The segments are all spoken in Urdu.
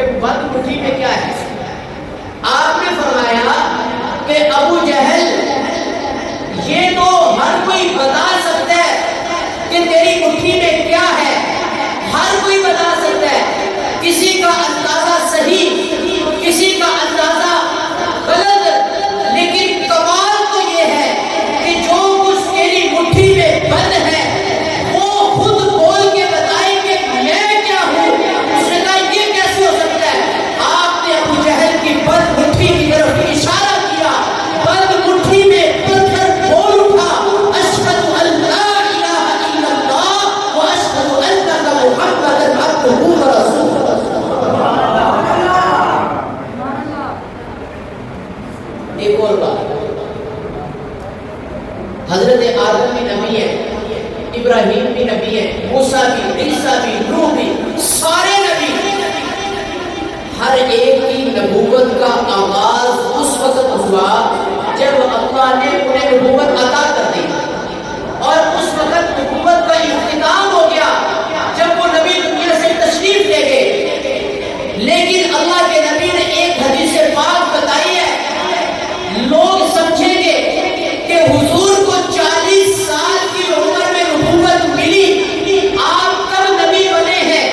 کہ بد مٹھی میں کیا ہے؟ آپ نے فرمایا کہ ابو جہل یہ تو ہر کوئی بتا سکتا ہے کہ تیری مٹھی میں کیا ہے، ہر کوئی بتا سکتا ہے، کسی کا اندازہ صحیح کسی کا اندازہ غلط، لیکن کمال تو یہ ہے کہ جو کچھ تیری مٹھی میں بند ہے وہ خود بول کے بتائے کہ میں کیا ہوں۔ اس نے کہا یہ کیسے ہو سکتا ہے؟ آپ نے ابو جہل کی بند مٹھی کی طرف اشارہ کیا، بند مٹھی میں پتھر بول اٹھا، اشہد ان لا الہ الا اللہ و اشہد انک محمد عبدہ و رسولہ۔ ایک اور بات، حضرت آدم بھی نبی ہے، ابراہیم بھی نبی ہے، موسیٰ بھی، عیسیٰ بھی، نوح بھی، سارے نبی، ہر ایک کی نبوت کا آغاز اس وقت ہوا جب اللہ نے انہیں نبوت عطا کر دی، اور اس وقت نبوت کا اختتام ہو گیا جب وہ نبی دنیا سے تشریف لے گئے۔ لیکن اللہ کے نبی نے ایک حدیث پاک بتائی ہے، لوگ سمجھیں گے کہ حضور کو 40 سال کی عمر میں نبوت ملی، آپ کب نبی بنے ہیں؟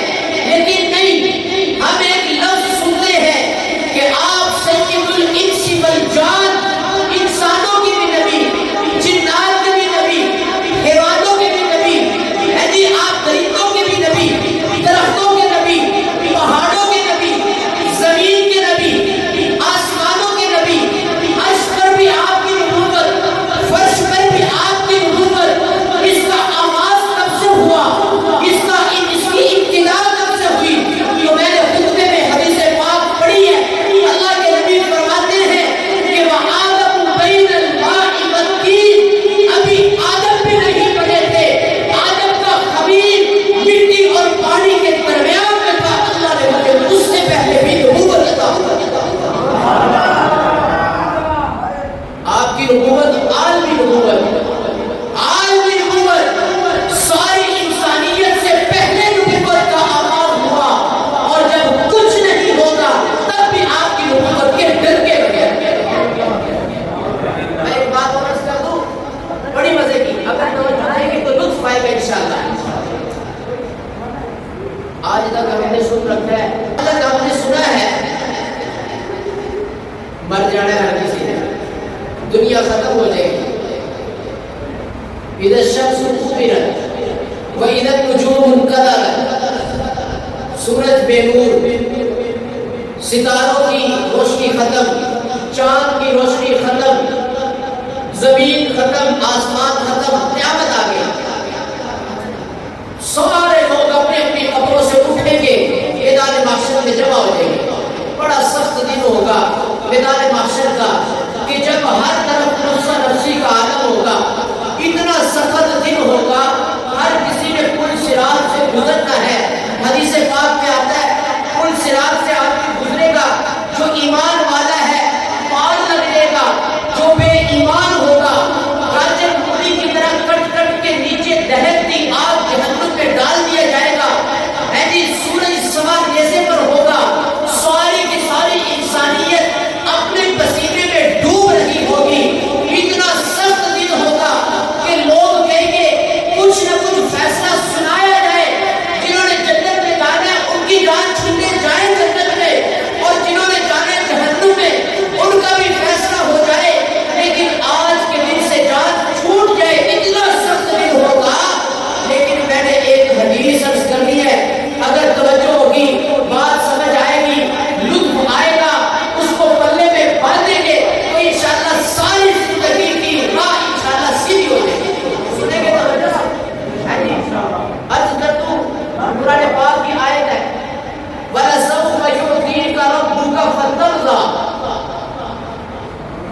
لیکن نہیں، ہم ایک لفظ سنتے ہیں کہ آپ سید الانس والجان، انسانوں کی بھی نبی، جنات کے بھی نبی، حیوانوں کے بھی نبی، آپ درندوں کے بھی نبی، درختوں کے نبی، پہاڑوں کے نبی، زمین کے نبی، آسمانوں کے نبی، عرش پر بھی آپ کی نبوت، فرش پر بھی آپ کی نبوت۔ اس کا آغاز کب سے ہوا؟ اس کی ابتدا کب سے ہوئی؟ تو میں نے خطبے میں حدیث پاک پڑھی ہے، اللہ کے نبی فرماتے ہیں کہ وَآدَمُ بَيْنَ الْمَاءِ وَالطِّينِ، ابھی آدم بھی نہیں بنے تھے، آدم کا خمیر مٹی اور پانی کے درمیان میں تھا، اللہ نے مجھے اس سے پہلے بھی نبوت عطا کر دی۔ آپ کی نبوت عالمی نبوت، عالمی نبوت، ساری انسانیت سے پہلے نبوت کا آغاز ہوا، اور جب کچھ نہیں ہوتا تب بھی آپ کی نبوت کے ڈرکے بغیر۔ میں ایک بات عرض کر دوں بڑی مزے کی، اگر توجہ رہے گی تو لطف آئے گا انشاءاللہ۔ آج تک ہم نے سن رکھا ہے، آج تک ہم نے سنا ہے مر جانا ہے ہر کسی نے، دنیا ختم ہو جائے گی، اذا الشمس كورت واذا النجوم انكدرت، سورج بے نور، ستاروں کی روشنی ختم، چاند کی روشنی ختم، زمین ختم، آسمان ختم، قیامت آ گئی، سارے لوگ اپنے اپنی قبروں سے اٹھیں گے، میدان محشر میں جمع ہو جائیں گے۔ بڑا سخت دن ہوگا میدان محشر کا، کہ جب ہر طرف نفس نفسی کا عالم ہوگا، اتنا سخت دن ہوگا، ہر کسی نے پل صراط سے گزرنا ہے۔ حدیث پاک میں آتا ہے پل صراط سے آدمی گزرے گا، جو ایمان والا ہے پار لگے گا، جو بے ایمان ہوگا گاجر مولی کی طرح کٹ کٹ کے نیچے دہکتی آگ جہنم میں ڈال دیا جائے گا۔ سورج سوار نیزے پر ہوگا، ساری کی ساری انسانیت اپنے پسینے میں ڈوب رہی ہوگی، اتنا سخت دن ہوگا کہ لوگ کہیں گے کچھ نہ کچھ فیصلہ سنایا جائے، جنہوں نے جنت میں جانا ہے ان کی جان چھوٹے جائیں جنت میں، اور جنہوں نے جانا ہے جہنم میں ان کا بھی فیصلہ ہو جائے، لیکن آج کے دن سے جان چھوٹ جائے، اتنا سخت دن ہوگا۔ لیکن میں نے ایک حدیث عرض کرنی ہے، اگر توجہ ہوگی بات سمجھ آئے گی، لطف آئے گا، اس کو پلے میں باندھیں گے تو انشاءاللہ ساری زندگی کی راہ انشاءاللہ سیدھی ہو جائے گی۔ سنیں گے توجہ سے؟ عرض کر دوں، قرآن پاک کی آیت ہے وَلَسَوْفَ يُعْطِيكَ رَبُّكَ فَتَرْضَىٰ،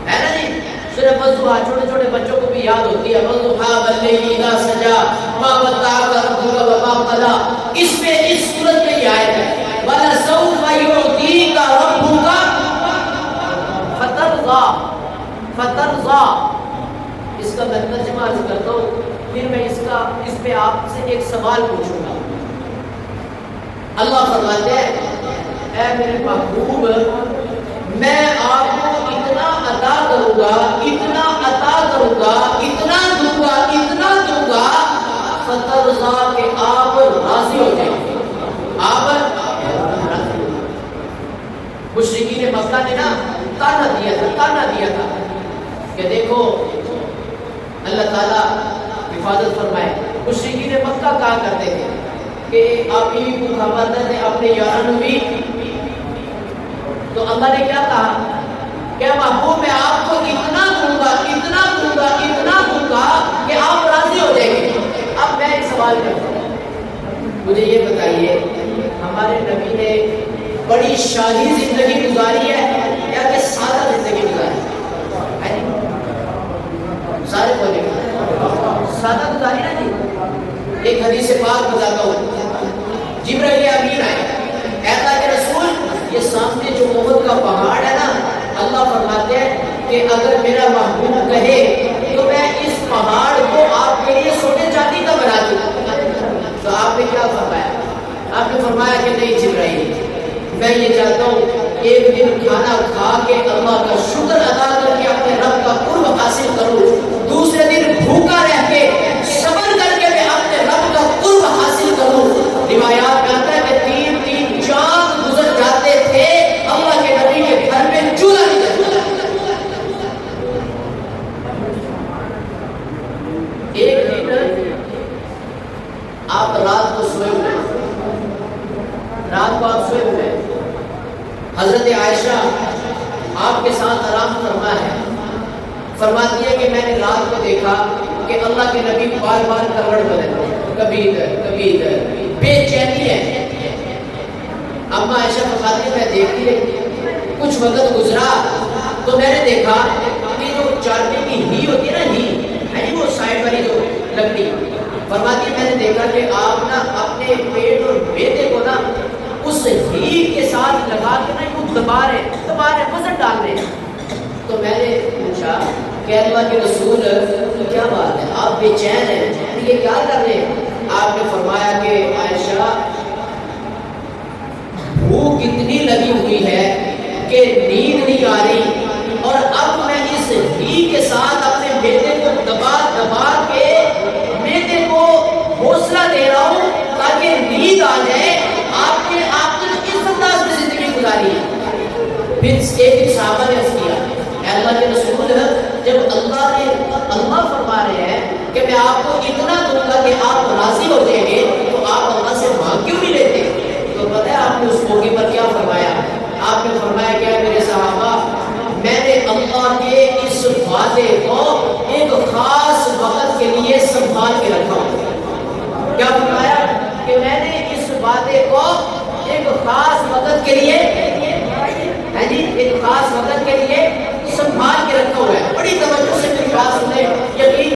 ہے نا جی؟ سورہ والضحیٰ چھوٹے چھوٹے بچوں کو بھی یاد ہوتی ہے، والضحیٰ وَاللَّيْلِ إِذَا سَجَىٰ مَا وَدَّعَكَ رَبُّكَ وَمَا قَلَىٰ، اس میں اس سورت میں یہ آیت ہے وَلَسَوْفَ يُعْطِيكَ رَبُّكَ فَتَرْضَىٰ، فَتَرْضَىٰ، اس کا میں ترجمہ عرض کرتا ہوں، پھر میں اس پہ آپ سے ایک سوال پوچھوں گا۔ اللہ فرماتے ہیں اے اے میرے محبوب میں آپ کو اتنا عطا کروں گا، اتنا عطا کروں گا، اتنا دوں گا، اتنا دوں گا، فترضا کہ آپ راضی ہو جائیں گے، آپ راضی ہو جائیں گے۔ مشرکین مکہ نے نا تانا دیا تھا کہ دیکھو اللہ تعالیٰ حفاظت فرمائے۔ مشرکین مکہ کہا کرتے تھے کہ آپ بھی بھوکا مرتے تھے اپنے یارانوں بھی، تو اللہ نے کیا کہا کہ محبوب میں آپ کو اتنا دوں گا، اتنا دوں گا، اتنا دوں گا کہ آپ راضی ہو جائیں گے۔ اب میں ایک سوال کرتا ہوں، مجھے یہ بتائیے ہمارے نبی نے بڑی شاہی زندگی گزاری ہے یا کہ سادہ زندگی گزاری ہے؟ سارے بولے سادہ گزاری نا جی۔ ایک حدیث پاک بتاتا ہوں، جبرائیل امین آئے، اے اللہ کے رسول یہ سامنے جو احد کا پہاڑ ہے نا، اللہ فرماتے ہیں کہ اگر میرا محبوب کہے تو میں اس پہاڑ کو آپ کے لیے سونے چاندی کا بنا دوں۔ تو آپ نے کیا فرمایا؟ آپ نے فرمایا کہ نہیں جبرائیل، میں یہ چاہتا ہوں ایک دن کھانا کھا کے اللہ کا شکر ادا کر کے اپنے رب کا قرب حاصل کروں، دوسرے دن بھوکا رہ کے صبر کر کے میں اپنے رب کا قرب حاصل کروں۔ روایات میں آتا ہے کہ 3 چاند گزر جاتے تھے اللہ کے نبی کے گھر میں چولہا نہیں جلتا۔ ایک دن آپ رات کو سوئے ہوئے، رات کو آپ سوئے ہوئے، حضرت عائشہ آپ کے ساتھ آرام فرما ہے، فرماتی ہے کہ میں نے رات کو دیکھا کہ اللہ کے نبی بار بار کروٹ بدلتے ہیں، کبھی ادھر بے چینی ہے۔ اما عائشہ فرماتی ہے میں دیکھتی رہی، کچھ وقت گزرا تو میں نے دیکھا کہ جو چارپے کی ہی ہوتی ہے نا، ہی وہ سائڈ والی جو لکڑی، فرماتی ہے میں نے دیکھا کہ آپ نا اپنے پیٹ اور بیٹے کو نا اس ہی کے ساتھ لگا کے نا یوں دبا رہے وزن ڈال رہے ہیں۔ تو میں نے پوچھا کہ اللہ کے رسول کیا بات ہے، آپ بے چین ہیں، یہ کیا کر رہے ہیں؟ آپ نے فرمایا کہ عائشہ بھوک اتنی لگی ہوئی ہے کہ نیند نہیں آ رہی، اور اب میں اس ہی کے ساتھ اپنے بیٹے کو دبا کے بیٹے کو حوصلہ دے رہا ہوں تاکہ نیند آ جائے۔ آپ نے کس انداز میں زندگی گزاری ہے؟ پھر ایک صحابہ نے عرض کیا اے اللہ کے رسول جب اللہ فرما رہے ہیں کہ میں آپ کو اتنا دوں گا کہ آپ راضی ہو جائیں گے، تو آپ اللہ سے مانگ کیوں نہیں لیتے؟ تو پتہ ہے آپ نے اس موقع پر کیا فرمایا؟ آپ نے فرمایا کہ میرے صحابہ میں نے اللہ کے اس وعدے کو ایک خاص وقت کے لیے سنبھال کے رکھا ہوں۔ کیا فرمایا؟ کہ میں نے اس وعدے کو ایک خاص وقت کے لیے ایک خاص وقت کے لیے سنبھال کے رکھا ہوا ہے۔ بڑی توجہ سے میری بات سنیں، یقین